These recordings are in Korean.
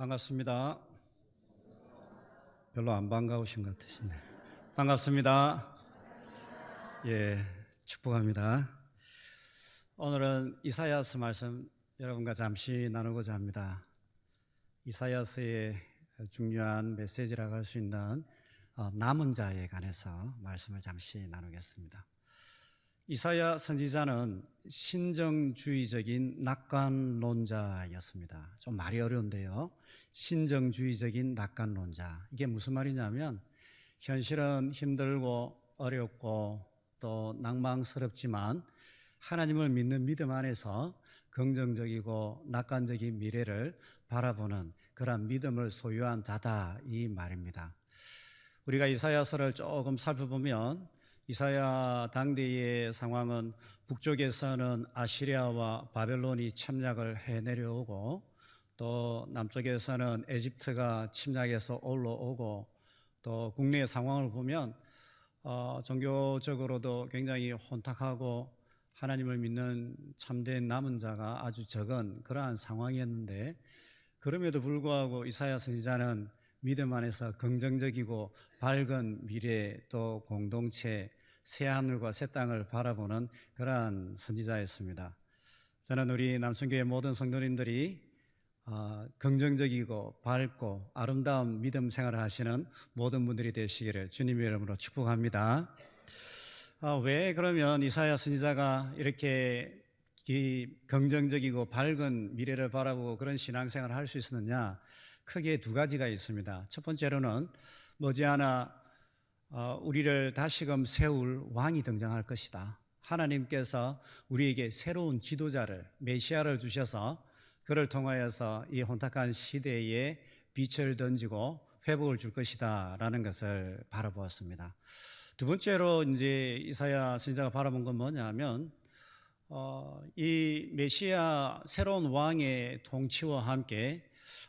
반갑습니다. 별로 안 반가우신 것 같으시네. 반갑습니다. 예, 축복합니다. 오늘은 이사야서 말씀 여러분과 잠시 나누고자 합니다. 이사야서의 중요한 메시지라고 할 수 있는 남은 자에 관해서 말씀을 잠시 나누겠습니다. 이사야 선지자는 신정주의적인 낙관론자였습니다. 좀 말이 어려운데요. 신정주의적인 낙관론자. 이게 무슨 말이냐면 현실은 힘들고 어렵고 또 낭망스럽지만 하나님을 믿는 믿음 안에서 긍정적이고 낙관적인 미래를 바라보는 그런 믿음을 소유한 자다, 이 말입니다. 우리가 이사야서를 조금 살펴보면 이사야 당대의 상황은 북쪽에서는 아시리아와 바벨론이 침략을 해 내려오고 또 남쪽에서는 에집트가 침략해서 올라오고 또 국내의 상황을 보면 종교적으로도 굉장히 혼탁하고 하나님을 믿는 참된 남은 자가 아주 적은 그러한 상황이었는데, 그럼에도 불구하고 이사야 선지자는 믿음 안에서 긍정적이고 밝은 미래 또 공동체, 새하늘과 새 땅을 바라보는 그러한 선지자였습니다. 저는 우리 남천교회 모든 성도님들이 긍정적이고 밝고 아름다운 믿음 생활을 하시는 모든 분들이 되시기를 주님의 이름으로 축복합니다. 왜 그러면 이사야 선지자가 이렇게 긍정적이고 밝은 미래를 바라보고 그런 신앙생활을 할 수 있었느냐? 크게 두 가지가 있습니다. 첫 번째로는 머지않아 우리를 다시금 세울 왕이 등장할 것이다. 하나님께서 우리에게 새로운 지도자를, 메시아를 주셔서 그를 통하여서 이 혼탁한 시대에 빛을 던지고 회복을 줄 것이다 라는 것을 바라보았습니다. 두 번째로 이제 이사야 선지자가 바라본 건 뭐냐면 이 메시아 새로운 왕의 통치와 함께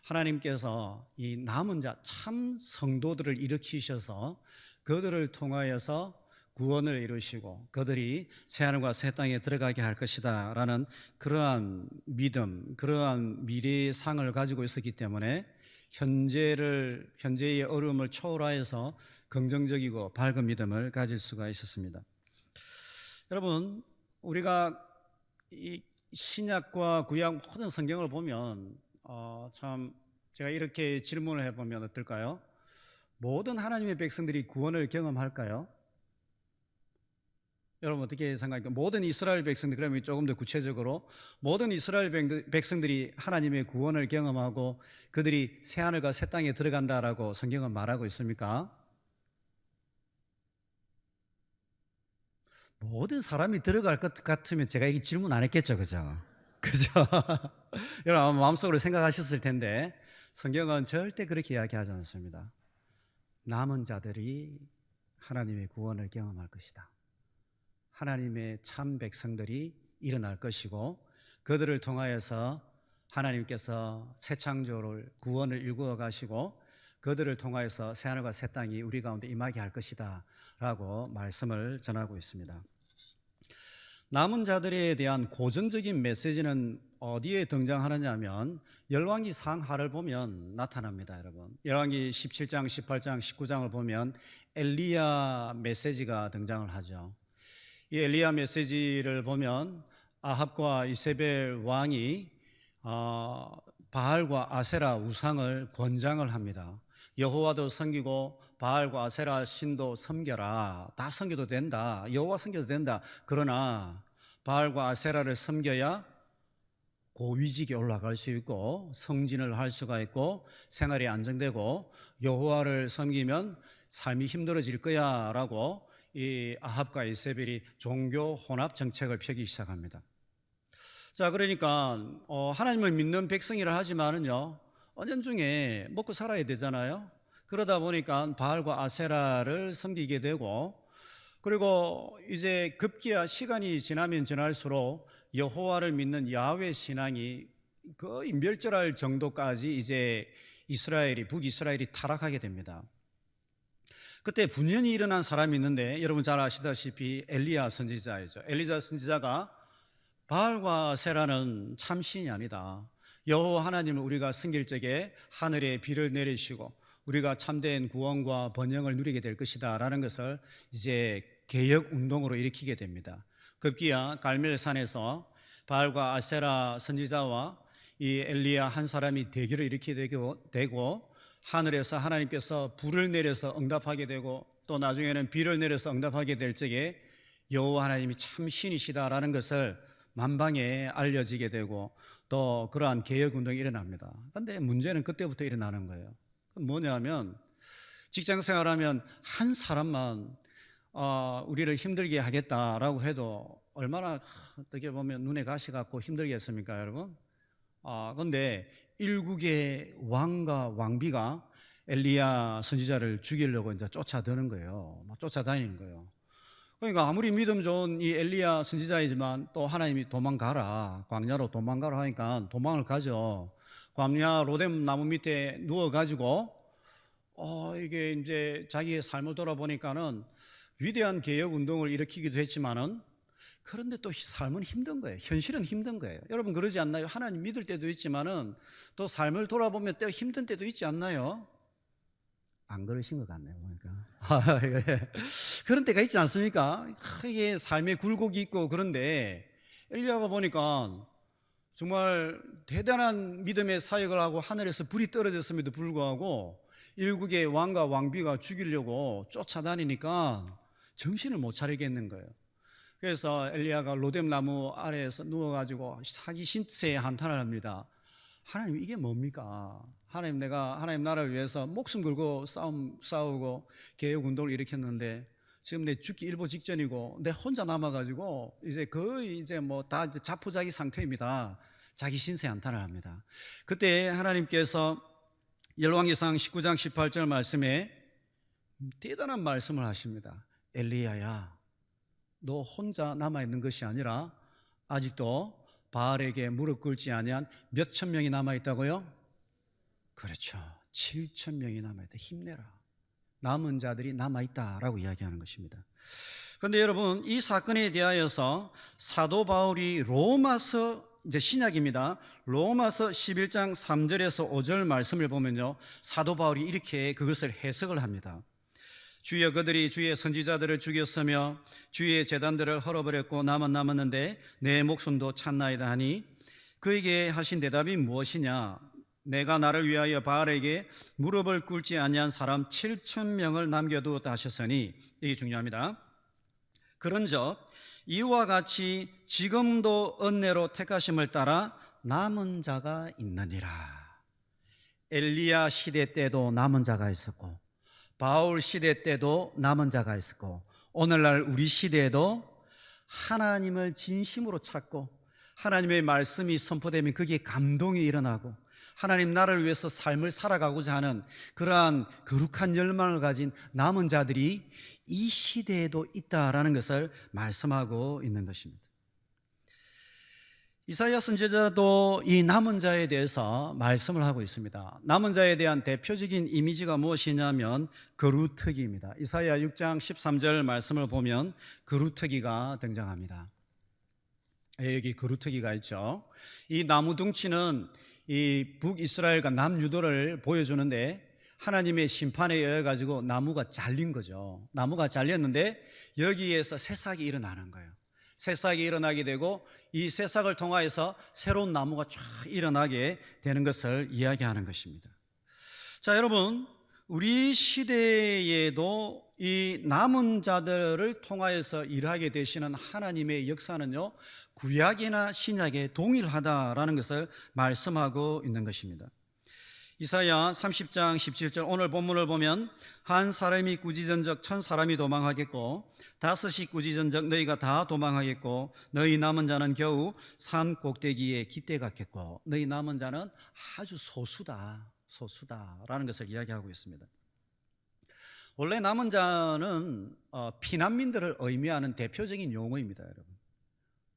하나님께서 이 남은 자 참 성도들을 일으키셔서 그들을 통하여서 구원을 이루시고 그들이 새하늘과 새 땅에 들어가게 할 것이다 라는 그러한 믿음, 그러한 미래의 상을 가지고 있었기 때문에 현재의 어려움을 초월하여서 긍정적이고 밝은 믿음을 가질 수가 있었습니다. 여러분, 우리가 이 신약과 구약 모든 성경을 보면 참 제가 이렇게 질문을 해보면 어떨까요? 모든 하나님의 백성들이 구원을 경험할까요? 여러분 어떻게 생각할까요? 모든 이스라엘 백성들, 그러면 조금 더 구체적으로 모든 이스라엘 백성들이 하나님의 구원을 경험하고 그들이 새하늘과 새 땅에 들어간다라고 성경은 말하고 있습니까? 모든 사람이 들어갈 것 같으면 제가 이 질문 안 했겠죠, 그죠? 그죠? 여러분 아마 마음속으로 생각하셨을 텐데 성경은 절대 그렇게 이야기하지 않습니다. 남은 자들이 하나님의 구원을 경험할 것이다. 하나님의 참 백성들이 일어날 것이고 그들을 통하여서 하나님께서 새 창조를, 구원을 일구어 가시고 그들을 통하여서 새하늘과 새 땅이 우리 가운데 임하게 할 것이다 라고 말씀을 전하고 있습니다. 남은 자들에 대한 고전적인 메시지는 어디에 등장하느냐 하면 열왕기 상하를 보면 나타납니다. 여러분, 열왕기 17장, 18장, 19장을 보면 엘리야 메시지가 등장을 하죠. 이 엘리야 메시지를 보면 아합과 이세벨 왕이 바알과 아세라 우상을 권장을 합니다. 여호와도 섬기고 바알과 아세라 신도 섬겨라. 다 섬겨도 된다. 여호와 섬겨도 된다. 그러나 바알과 아세라를 섬겨야 고위직에 올라갈 수 있고 성진을 할 수가 있고 생활이 안정되고 여호와를 섬기면 삶이 힘들어질 거야 라고 이 아합과 이세벨이 종교 혼합 정책을 펴기 시작합니다. 자, 그러니까 하나님을 믿는 백성이라 하지만은요 은연중에 먹고 살아야 되잖아요. 그러다 보니까 바알과 아세라를 섬기게 되고, 그리고 이제 급기야 시간이 지나면 지날수록 여호와를 믿는 야훼 신앙이 거의 멸절할 정도까지 이제 북이스라엘이 타락하게 됩니다. 그때 분연히 일어난 사람이 있는데 여러분 잘 아시다시피 엘리야 선지자이죠. 엘리야 선지자가 바알과 아세라는 참신이 아니다. 여호와 하나님을 우리가 섬길 적에 하늘에 비를 내리시고 우리가 참된 구원과 번영을 누리게 될 것이다 라는 것을 이제 개혁 운동으로 일으키게 됩니다. 급기야 갈멜산에서 바알과 아세라 선지자와 이 엘리야 한 사람이 대결을 일으키게 되고 하늘에서 하나님께서 불을 내려서 응답하게 되고 또 나중에는 비를 내려서 응답하게 될 적에 여호와 하나님이 참 신이시다라는 것을 만방에 알려지게 되고 또 그러한 개혁운동이 일어납니다. 그런데 문제는 그때부터 일어나는 거예요. 뭐냐면 직장생활하면 한 사람만 우리를 힘들게 하겠다라고 해도 얼마나 어떻게 보면 눈에 가시 같고 힘들겠습니까 여러분? 그런데 일국의 왕과 왕비가 엘리야 선지자를 죽이려고 이제 쫓아드는 거예요. 쫓아다니는 거예요. 그러니까 아무리 믿음 좋은 이 엘리야 선지자이지만 또 하나님이 도망가라, 광야로 도망가라 하니까 도망을 가죠. 광야 로뎀 나무 밑에 누워가지고 이게 이제 자기의 삶을 돌아보니까는 위대한 개혁 운동을 일으키기도 했지만은 그런데 또 삶은 힘든 거예요. 현실은 힘든 거예요. 여러분 그러지 않나요? 하나님 믿을 때도 있지만은 또 삶을 돌아보면 또 힘든 때도 있지 않나요? 안 그러신 것 같네요. 보니까 그런 때가 있지 않습니까? 이게 삶의 굴곡이 있고 그런데 엘리야가 보니까 정말 대단한 믿음의 사역을 하고 하늘에서 불이 떨어졌음에도 불구하고 일국의 왕과 왕비가 죽이려고 쫓아다니니까 정신을 못 차리겠는 거예요. 그래서 엘리야가 로뎀 나무 아래에서 누워가지고 사기 신세에 한탄을 합니다. 하나님 이게 뭡니까? 하나님 내가 하나님 나라를 위해서 목숨 걸고 싸우고 개혁 운동을 일으켰는데 지금 내 죽기 일보 직전이고 내 혼자 남아가지고 이제 거의 이제 뭐 다 자포자기 상태입니다. 자기 신세 한탄을 합니다. 그때 하나님께서 열왕기상 19장 18절 말씀에 대단한 말씀을 하십니다. 엘리야야, 너 혼자 남아있는 것이 아니라 아직도 바알에게 무릎 꿇지 아니한 몇천 명이 남아있다고요? 그렇죠. 7천 명이 남아있다. 힘내라. 남은 자들이 남아있다라고 이야기하는 것입니다. 그런데 여러분 이 사건에 대하여서 사도 바울이 로마서 이제 신약입니다. 로마서 11장 3절에서 5절 말씀을 보면요, 사도 바울이 이렇게 그것을 해석을 합니다. 주여 그들이 주의 선지자들을 죽였으며 주의 제단들을 헐어버렸고 나만 남았는데 내 목숨도 찾나이다 하니 그에게 하신 대답이 무엇이냐? 내가 나를 위하여 바알에게 무릎을 꿇지 아니한 사람 7천 명을 남겨두었다 하셨으니, 이게 중요합니다. 그런즉 이와 같이 지금도 은혜로 택하심을 따라 남은 자가 있느니라. 엘리야 시대 때도 남은 자가 있었고 바울 시대 때도 남은 자가 있었고 오늘날 우리 시대에도 하나님을 진심으로 찾고 하나님의 말씀이 선포되면 거기에 감동이 일어나고 하나님 나라를 위해서 삶을 살아가고자 하는 그러한 거룩한 열망을 가진 남은 자들이 이 시대에도 있다라는 것을 말씀하고 있는 것입니다. 이사야 선지자도 이 남은 자에 대해서 말씀을 하고 있습니다. 남은 자에 대한 대표적인 이미지가 무엇이냐면 그루터기입니다. 이사야 6장 13절 말씀을 보면 그루터기가 등장합니다. 여기 그루터기가 있죠. 이 나무 둥치는 이 북이스라엘과 남유도를 보여주는데 하나님의 심판에 의해 가지고 나무가 잘린 거죠. 나무가 잘렸는데 여기에서 새싹이 일어나는 거예요. 새싹이 일어나게 되고 이 새싹을 통하여서 새로운 나무가 쫙 일어나게 되는 것을 이야기하는 것입니다. 자, 여러분, 우리 시대에도 이 남은 자들을 통하여서 일하게 되시는 하나님의 역사는요, 구약이나 신약에 동일하다라는 것을 말씀하고 있는 것입니다. 이사야 30장 17절 오늘 본문을 보면 한 사람이 꾸짖은적 1000사람이 도망하겠고 5이 꾸짖은적 너희가 다 도망하겠고 너희 남은 자는 겨우 산 꼭대기에 깃대 같겠고 너희 남은 자는 아주 소수다라는 것을 이야기하고 있습니다. 원래 남은 자는 피난민들을 의미하는 대표적인 용어입니다, 여러분.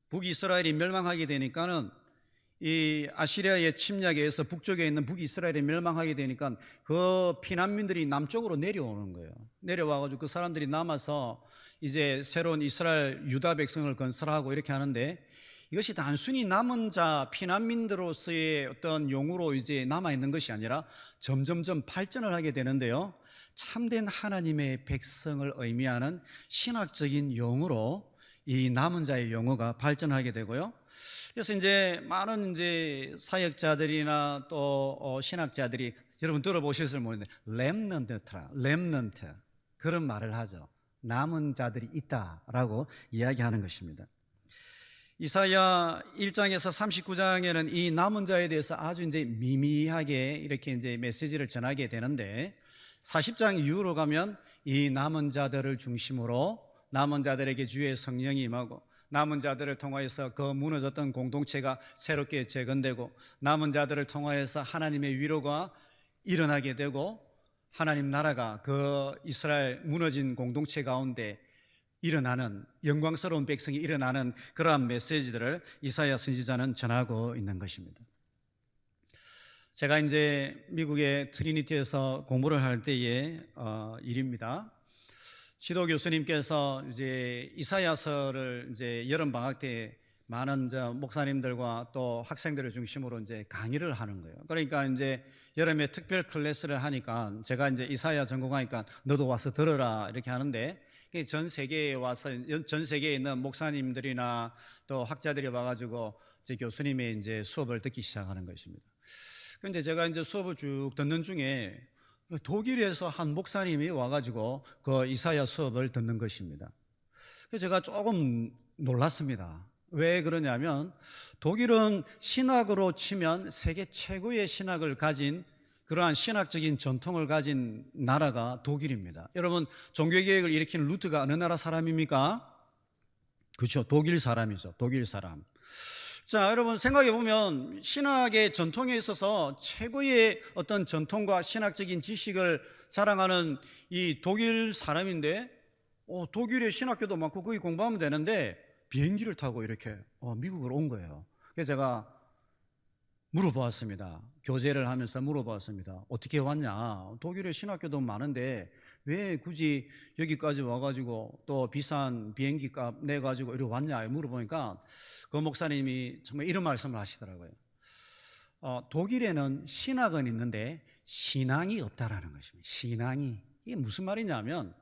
북이스라엘이 멸망하게 되니까는 이 아시리아의 침략에 의해서 북쪽에 있는 북이스라엘이 멸망하게 되니까 그 피난민들이 남쪽으로 내려오는 거예요. 내려와가지고 그 사람들이 남아서 이제 새로운 이스라엘 유다 백성을 건설하고 이렇게 하는데 이것이 단순히 남은 자 피난민들로서의 어떤 용어로 이제 남아 있는 것이 아니라 점점점 발전을 하게 되는데요. 참된 하나님의 백성을 의미하는 신학적인 용어로 이 남은 자의 용어가 발전하게 되고요. 그래서 이제 많은 이제 사역자들이나 또 신학자들이 여러분 들어보셨을 모르는데 렘넌트 그런 말을 하죠. 남은 자들이 있다라고 이야기하는 것입니다. 이사야 1장에서 39장에는 이 남은 자에 대해서 아주 이제 미미하게 이렇게 이제 메시지를 전하게 되는데 40장 이후로 가면 이 남은 자들을 중심으로 남은 자들에게 주의 성령이 임하고 남은 자들을 통하여서 그 무너졌던 공동체가 새롭게 재건되고 남은 자들을 통하여서 하나님의 위로가 일어나게 되고 하나님 나라가 그 이스라엘 무너진 공동체 가운데 일어나는 영광스러운 백성이 일어나는 그러한 메시지들을 이사야 선지자는 전하고 있는 것입니다. 제가 이제 미국의 트리니티에서 공부를 할 때의 일입니다. 지도 교수님께서 이제 이사야서를 이제 여름 방학 때 많은 목사님들과 또 학생들을 중심으로 이제 강의를 하는 거예요. 그러니까 이제 여름에 특별 클래스를 하니까 제가 이제 이사야 전공하니까 너도 와서 들어라 이렇게 하는데 전 세계에 와서 전 세계에 있는 목사님들이나 또 학자들이 와가지고 이제 교수님의 이제 수업을 듣기 시작하는 것입니다. 그런데 제가 이제 수업을 쭉 듣는 중에 독일에서 한 목사님이 와가지고 그 이사야 수업을 듣는 것입니다. 그래서 제가 조금 놀랐습니다. 왜 그러냐면 독일은 신학으로 치면 세계 최고의 신학을 가진 그러한 신학적인 전통을 가진 나라가 독일입니다. 여러분 종교개혁을 일으킨 루트가 어느 나라 사람입니까? 그렇죠. 독일 사람이죠. 독일 사람. 자, 여러분 생각해 보면 신학의 전통에 있어서 최고의 어떤 전통과 신학적인 지식을 자랑하는 이 독일 사람인데 독일의 신학교도 많고 거기 공부하면 되는데 비행기를 타고 이렇게 미국으로 온 거예요. 그래서 제가 물어보았습니다. 교제를 하면서 물어보았습니다. 어떻게 왔냐? 독일의 신학교도 많은데 왜 굳이 여기까지 와가지고 또 비싼 비행기 값 내가지고 이리 왔냐? 물어보니까 그 목사님이 정말 이런 말씀을 하시더라고요. 독일에는 신학은 있는데 신앙이 없다라는 것입니다. 신앙이. 이게 무슨 말이냐면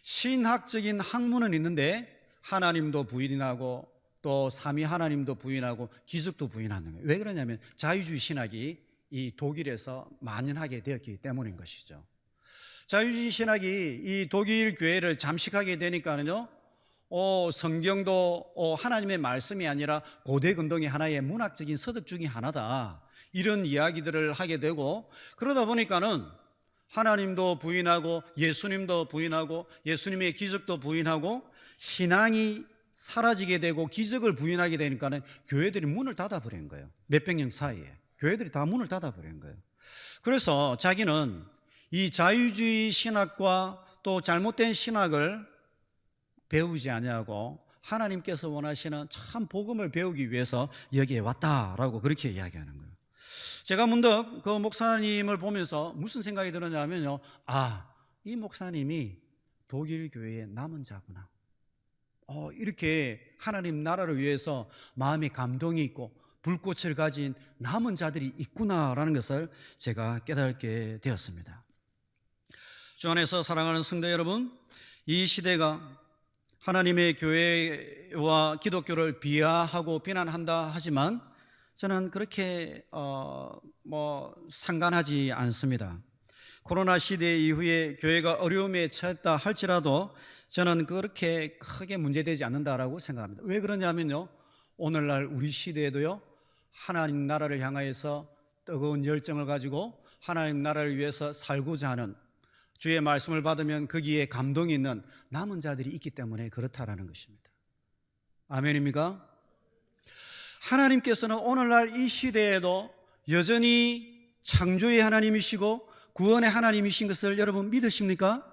신학적인 학문은 있는데 하나님도 부인하고 또 삼위 하나님도 부인하고 기적도 부인하는 거예요. 왜 그러냐면 자유주의 신학이 이 독일에서 만연하게 되었기 때문인 것이죠. 자유주의 신학이 이 독일 교회를 잠식하게 되니까는요, 성경도 하나님의 말씀이 아니라 고대 근동의 하나의 문학적인 서적 중에 하나다, 이런 이야기들을 하게 되고, 그러다 보니까는 하나님도 부인하고 예수님도 부인하고 예수님의 기적도 부인하고 신앙이 사라지게 되고 기적을 부인하게 되니까는 교회들이 문을 닫아버린 거예요. 몇백 년 사이에 교회들이 다 문을 닫아버린 거예요. 그래서 자기는 이 자유주의 신학과 또 잘못된 신학을 배우지 아니하고 하나님께서 원하시는 참 복음을 배우기 위해서 여기에 왔다라고 그렇게 이야기하는 거예요. 제가 문득 그 목사님을 보면서 무슨 생각이 들었냐면요, 이 목사님이 독일 교회의 남은 자구나. 이렇게 하나님 나라를 위해서 마음에 감동이 있고 불꽃을 가진 남은 자들이 있구나라는 것을 제가 깨닫게 되었습니다. 주 안에서 사랑하는 성도 여러분, 이 시대가 하나님의 교회와 기독교를 비하하고 비난한다 하지만 저는 그렇게 상관하지 않습니다. 코로나 시대 이후에 교회가 어려움에 처했다 할지라도 저는 그렇게 크게 문제되지 않는다라고 생각합니다. 왜 그러냐면요, 오늘날 우리 시대에도요, 하나님 나라를 향하여서 뜨거운 열정을 가지고 하나님 나라를 위해서 살고자 하는, 주의 말씀을 받으면 거기에 감동이 있는 남은 자들이 있기 때문에 그렇다라는 것입니다. 아멘입니까? 하나님께서는 오늘날 이 시대에도 여전히 창조의 하나님이시고 구원의 하나님이신 것을 여러분 믿으십니까?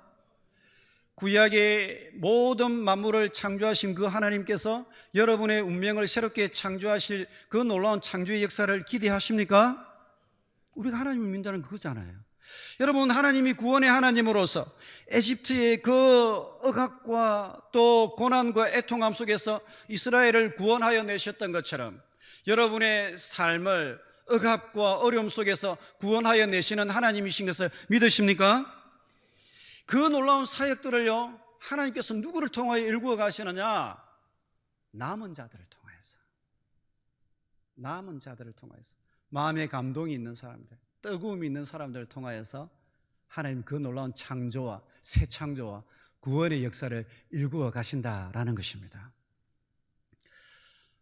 구약의 모든 만물을 창조하신 그 하나님께서 여러분의 운명을 새롭게 창조하실 그 놀라운 창조의 역사를 기대하십니까? 우리가 하나님을 믿는다는 그거잖아요. 여러분, 하나님이 구원의 하나님으로서 에집트의 그 억압과 또 고난과 애통함 속에서 이스라엘을 구원하여 내셨던 것처럼 여러분의 삶을 억압과 어려움 속에서 구원하여 내시는 하나님이신 것을 믿으십니까? 그 놀라운 사역들을요, 하나님께서 누구를 통하여 일구어 가시느냐? 남은 자들을 통하여서, 남은 자들을 통하여서, 마음에 감동이 있는 사람들, 뜨거움이 있는 사람들을 통하여서 하나님 그 놀라운 창조와 새 창조와 구원의 역사를 일구어 가신다라는 것입니다.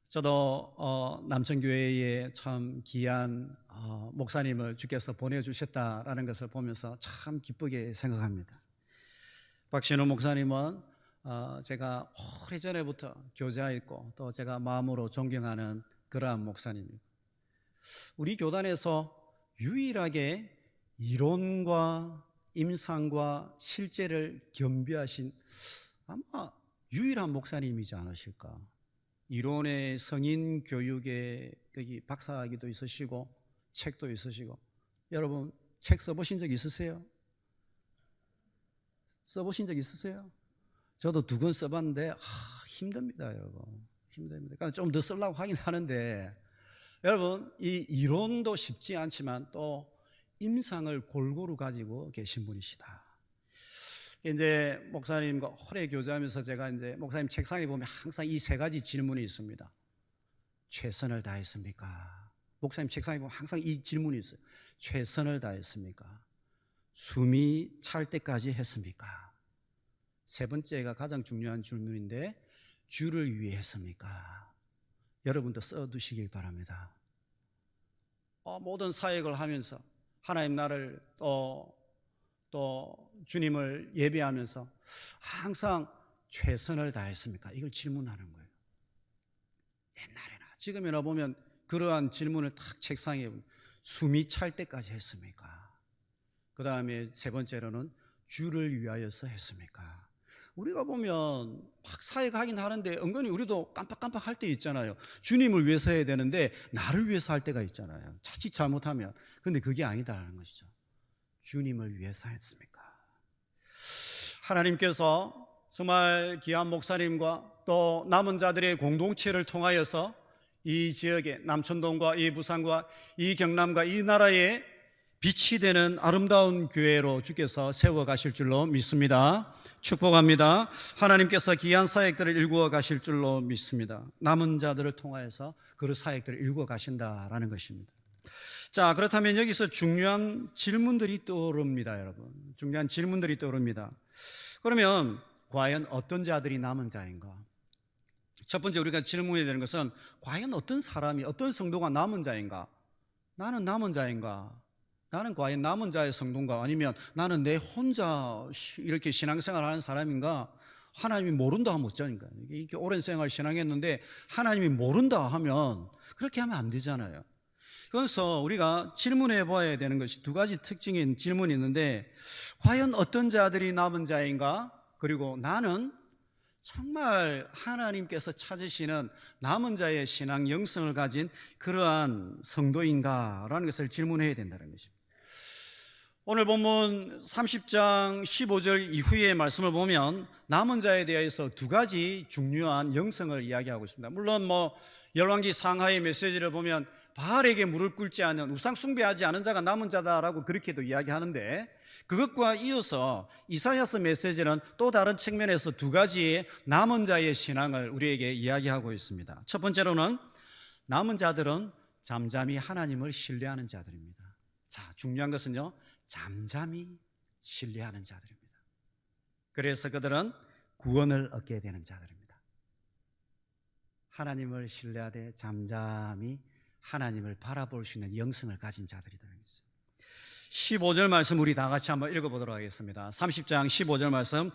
저도 남천교회에 참 귀한 목사님을 주께서 보내주셨다라는 것을 보면서 참 기쁘게 생각합니다. 박신호 목사님은 제가 오래전에부터 교제하였고 또 제가 마음으로 존경하는 그러한 목사님이고, 우리 교단에서 유일하게 이론과 임상과 실제를 겸비하신 아마 유일한 목사님이지 않으실까. 이론의 성인 교육에 여기 박사학위도 있으시고 책도 있으시고, 여러분 책 써보신 적 있으세요? 써보신 적 있으세요? 저도 2권 써봤는데 힘듭니다, 여러분. 힘듭니다. 그러니까 좀 더 쓰려고 하긴 하는데, 여러분 이 이론도 쉽지 않지만 또 임상을 골고루 가지고 계신 분이시다. 이제 목사님과 오래 교제하면서 제가 이제 목사님 책상에 보면 항상 이 3가지 질문이 있습니다. 최선을 다했습니까? 목사님 책상에 보면 항상 이 질문이 있어요. 최선을 다했습니까? 숨이 찰 때까지 했습니까? 3번째가 가장 중요한 질문인데, 주를 위해 했습니까? 여러분도 써두시길 바랍니다. 모든 사역을 하면서 하나님 나를 또 주님을 예배하면서 항상 최선을 다했습니까? 이걸 질문하는 거예요. 옛날에나 지금이나 보면 그러한 질문을 딱 책상에 숨이 찰 때까지 했습니까? 그 다음에 3번째로는 주를 위하여서 했습니까? 우리가 보면 막 사역하긴 하는데 은근히 우리도 깜빡깜빡 할 때 있잖아요. 주님을 위해서 해야 되는데 나를 위해서 할 때가 있잖아요. 자칫 잘못하면. 근데 그게 아니다라는 것이죠. 주님을 위해서 했습니까? 하나님께서 정말 귀한 목사님과 또 남은 자들의 공동체를 통하여서 이 지역의 남천동과 이 부산과 이 경남과 이 나라에 빛이 되는 아름다운 교회로 주께서 세워가실 줄로 믿습니다. 축복합니다. 하나님께서 귀한 사역들을 일구어 가실 줄로 믿습니다. 남은 자들을 통하여서 그 사역들을 일구어 가신다라는 것입니다. 자, 그렇다면 여기서 중요한 질문들이 떠오릅니다, 여러분. 중요한 질문들이 떠오릅니다. 그러면 과연 어떤 자들이 남은 자인가? 첫 번째 우리가 질문해야 되는 것은, 과연 어떤 사람이, 어떤 성도가 남은 자인가? 나는 남은 자인가? 나는 과연 남은 자의 성도인가? 아니면 나는 내 혼자 이렇게 신앙생활 하는 사람인가? 하나님이 모른다 하면 어쩌니까? 이렇게 오랜 생활 신앙했는데 하나님이 모른다 하면 그렇게 하면 안 되잖아요. 그래서 우리가 질문해 봐야 되는 것이 2가지 특징인 질문이 있는데, 과연 어떤 자들이 남은 자인가? 그리고 나는 정말 하나님께서 찾으시는 남은 자의 신앙 영성을 가진 그러한 성도인가? 라는 것을 질문해야 된다는 것입니다. 오늘 본문 30장 15절 이후의 말씀을 보면 남은 자에 대해서 2가지 중요한 영성을 이야기하고 있습니다. 물론 열왕기 상하의 메시지를 보면 바알에게 무릎 꿇지 않은, 우상 숭배하지 않은 자가 남은 자다라고 그렇게도 이야기하는데, 그것과 이어서 이사야서 메시지는 또 다른 측면에서 2가지의 남은 자의 신앙을 우리에게 이야기하고 있습니다. 첫 번째로는 남은 자들은 잠잠히 하나님을 신뢰하는 자들입니다. 자, 중요한 것은요, 잠잠히 신뢰하는 자들입니다. 그래서 그들은 구원을 얻게 되는 자들입니다. 하나님을 신뢰하되 잠잠히 하나님을 바라볼 수 있는 영성을 가진 자들이라는 것이죠. 15절 말씀 우리 다 같이 한번 읽어보도록 하겠습니다. 30장 15절 말씀,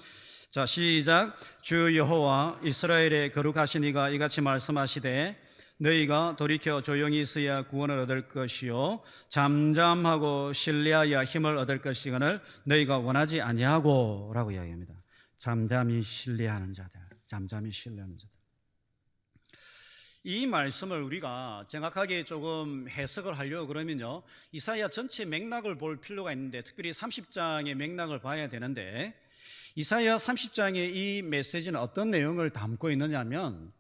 자, 시작. 주 여호와 이스라엘의 거룩하신 이가 이같이 말씀하시되, 너희가 돌이켜 조용히 있어야 구원을 얻을 것이요 잠잠하고 신뢰하여 힘을 얻을 것이거늘 너희가 원하지 아니하고 라고 이야기합니다. 잠잠히 신뢰하는 자들, 잠잠히 신뢰하는 자들. 이 말씀을 우리가 정확하게 조금 해석을 하려고 그러면요, 이사야 전체 맥락을 볼 필요가 있는데, 특별히 30장의 맥락을 봐야 되는데, 이사야 30장의 이 메시지는 어떤 내용을 담고 있느냐면,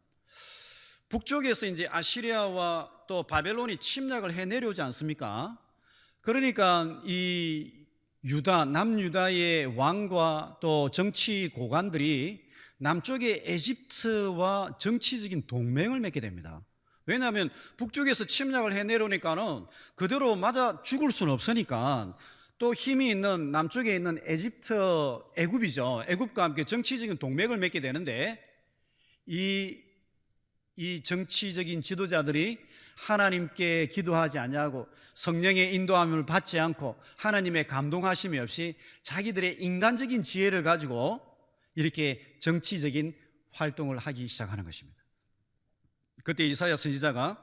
북쪽에서 이제 아시리아와 또 바벨론이 침략을 해 내려오지 않습니까? 그러니까 이 남유다의 왕과 또 정치 고관들이 남쪽의 에집트와 정치적인 동맹을 맺게 됩니다. 왜냐하면 북쪽에서 침략을 해 내려오니까는 그대로 맞아 죽을 수는 없으니까 또 힘이 있는 남쪽에 있는 애굽이죠. 애굽과 함께 정치적인 동맹을 맺게 되는데, 이 정치적인 지도자들이 하나님께 기도하지 아니하고 성령의 인도함을 받지 않고 하나님의 감동하심이 없이 자기들의 인간적인 지혜를 가지고 이렇게 정치적인 활동을 하기 시작하는 것입니다. 그때 이사야 선지자가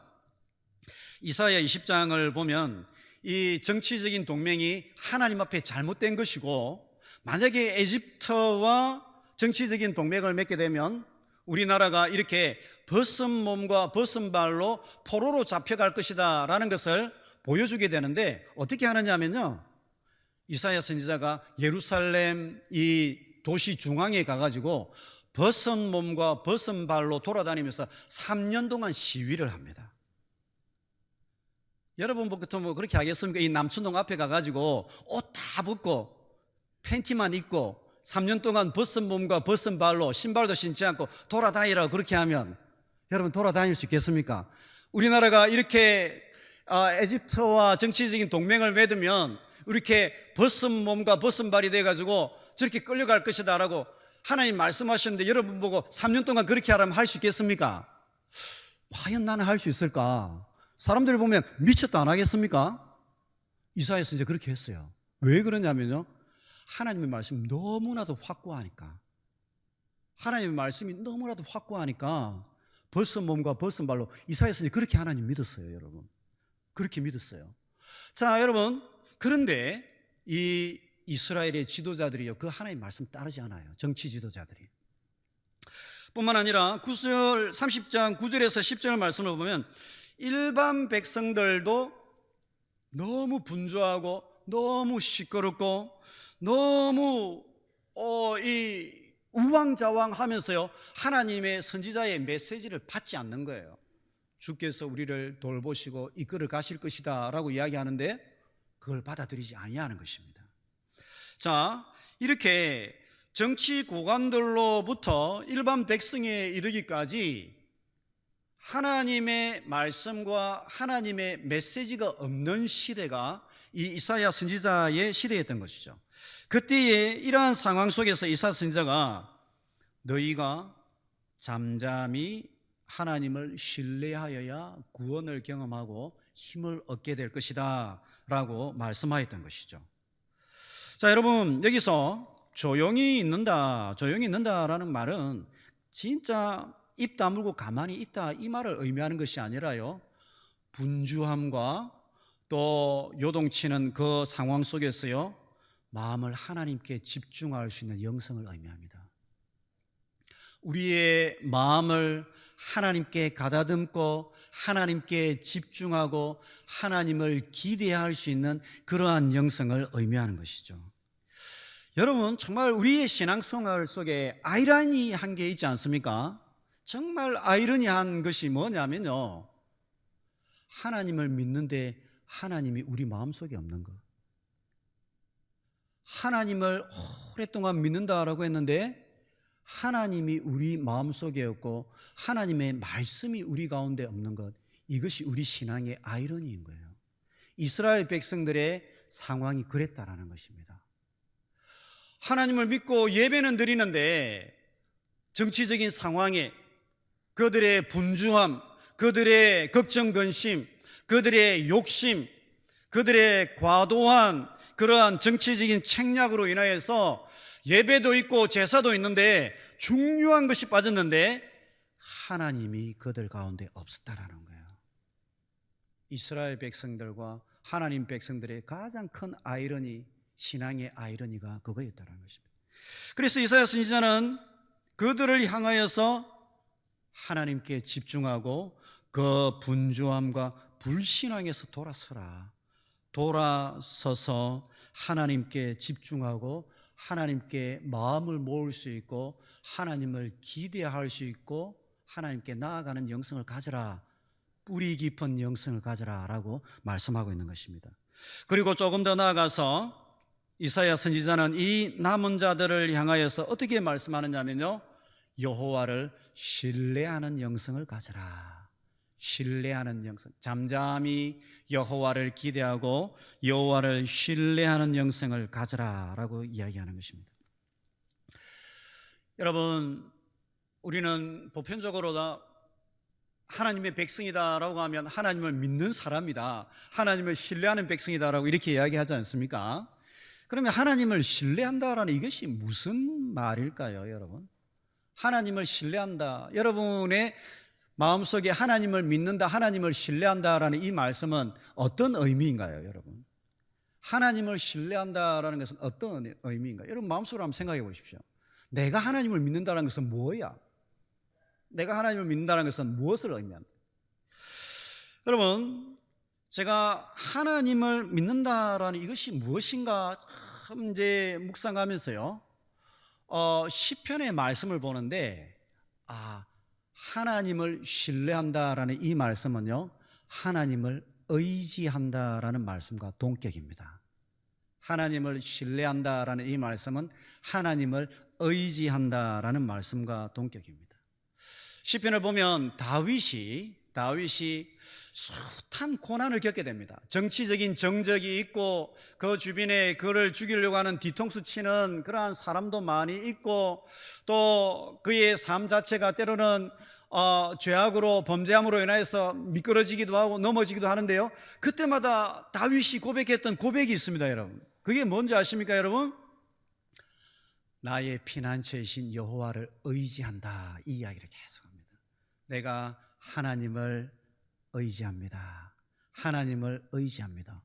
이사야 20장을 보면 이 정치적인 동맹이 하나님 앞에 잘못된 것이고, 만약에 에집트와 정치적인 동맹을 맺게 되면 우리나라가 이렇게 벗은 몸과 벗은 발로 포로로 잡혀갈 것이다 라는 것을 보여주게 되는데, 어떻게 하느냐면요, 이사야 선지자가 예루살렘 이 도시 중앙에 가가지고 벗은 몸과 벗은 발로 돌아다니면서 3년 동안 시위를 합니다. 여러분 같으면 그렇게 하겠습니까? 이 남춘동 앞에 가가지고 옷 다 벗고 팬티만 입고 3년 동안 벗은 몸과 벗은 발로 신발도 신지 않고 돌아다니라고 그렇게 하면 여러분 돌아다닐 수 있겠습니까? 우리나라가 이렇게 에집트와 정치적인 동맹을 맺으면 이렇게 벗은 몸과 벗은 발이 돼가지고 저렇게 끌려갈 것이다 라고 하나님 말씀하셨는데, 여러분 보고 3년 동안 그렇게 하라면 할 수 있겠습니까? 과연 나는 할 수 있을까? 사람들이 보면 미쳤다 안 하겠습니까? 이사야서 이제 그렇게 했어요. 왜 그러냐면요, 하나님의 말씀이 너무나도 확고하니까, 하나님의 말씀이 너무나도 확고하니까 벗은 몸과 벗은 발로 이사야서 그렇게 하나님 믿었어요. 여러분 그렇게 믿었어요. 자 여러분, 그런데 이 이스라엘의 지도자들이요, 그 하나님 말씀 따르지 않아요. 정치 지도자들이. 뿐만 아니라 30장 9절에서 10절 말씀을 보면 일반 백성들도 너무 분주하고 너무 시끄럽고 너무 우왕좌왕하면서요, 하나님의 선지자의 메시지를 받지 않는 거예요. 주께서 우리를 돌보시고 이끌어 가실 것이다 라고 이야기하는데 그걸 받아들이지 아니하는 것입니다. 자, 이렇게 정치 고관들로부터 일반 백성에 이르기까지 하나님의 말씀과 하나님의 메시지가 없는 시대가 이 이사야 선지자의 시대였던 것이죠. 그때에 이러한 상황 속에서 이사야 선지자가 너희가 잠잠히 하나님을 신뢰하여야 구원을 경험하고 힘을 얻게 될 것이다 라고 말씀하였던 것이죠. 자 여러분, 여기서 조용히 있는다라는 말은 진짜 입 다물고 가만히 있다 이 말을 의미하는 것이 아니라요, 분주함과 또 요동치는 그 상황 속에서요, 마음을 하나님께 집중할 수 있는 영성을 의미합니다. 우리의 마음을 하나님께 가다듬고 하나님께 집중하고 하나님을 기대할 수 있는 그러한 영성을 의미하는 것이죠. 여러분, 정말 우리의 신앙생활 속에 아이러니한 게 있지 않습니까? 정말 아이러니한 것이 뭐냐면요, 하나님을 믿는데 하나님이 우리 마음속에 없는 것. 하나님을 오랫동안 믿는다라고 했는데 하나님이 우리 마음속에 없고 하나님의 말씀이 우리 가운데 없는 것, 이것이 우리 신앙의 아이러니인 거예요. 이스라엘 백성들의 상황이 그랬다라는 것입니다. 하나님을 믿고 예배는 드리는데 정치적인 상황에 그들의 분주함, 그들의 걱정 근심, 그들의 욕심, 그들의 과도한 그러한 정치적인 책략으로 인하여서 예배도 있고 제사도 있는데 중요한 것이 빠졌는데 하나님이 그들 가운데 없었다라는 거예요. 이스라엘 백성들과 하나님 백성들의 가장 큰 아이러니, 신앙의 아이러니가 그거였다는 것입니다. 그래서 이사야 선지자는 그들을 향하여서 하나님께 집중하고 그 분주함과 불신앙에서 돌아서서 하나님께 집중하고 하나님께 마음을 모을 수 있고 하나님을 기대할 수 있고 하나님께 나아가는 영성을 가져라, 뿌리 깊은 영성을 가져라 라고 말씀하고 있는 것입니다. 그리고 조금 더 나아가서 이사야 선지자는 이 남은 자들을 향하여서 어떻게 말씀하느냐면요, 여호와를 신뢰하는 영성을 가져라. 신뢰하는 영성, 잠잠히 여호와를 기대하고 여호와를 신뢰하는 영성을 가져라 라고 이야기하는 것입니다. 여러분, 우리는 보편적으로 다 하나님의 백성이다라고 하면 하나님을 믿는 사람이다, 하나님을 신뢰하는 백성이다라고 이렇게 이야기하지 않습니까? 그러면 하나님을 신뢰한다라는 이것이 무슨 말일까요, 여러분? 하나님을 신뢰한다, 여러분의 마음속에 하나님을 믿는다, 하나님을 신뢰한다라는 이 말씀은 어떤 의미인가요, 여러분? 하나님을 신뢰한다라는 것은 어떤 의미인가요? 여러분 마음속으로 한번 생각해 보십시오. 내가 하나님을 믿는다는 것은 뭐야? 내가 하나님을 믿는다는 것은 무엇을 의미합니까? 여러분, 제가 하나님을 믿는다라는 이것이 무엇인가 참 이제 묵상하면서요, 시편의 말씀을 보는데, 하나님을 신뢰한다라는 이 말씀은요, 하나님을 의지한다라는 말씀과 동격입니다. 하나님을 신뢰한다라는 이 말씀은 하나님을 의지한다라는 말씀과 동격입니다. 시편을 보면 다윗이 숱한 고난을 겪게 됩니다. 정치적인 정적이 있고 그 주변에 그를 죽이려고 하는 뒤통수 치는 그러한 사람도 많이 있고 또 그의 삶 자체가 때로는 죄악으로 범죄함으로 인하여서 미끄러지기도 하고 넘어지기도 하는데요, 그때마다 다윗이 고백했던 고백이 있습니다. 여러분, 그게 뭔지 아십니까? 여러분, 나의 피난처이신 여호와를 의지한다, 이 이야기를 계속합니다. 내가 하나님을 의지합니다. 하나님을 의지합니다.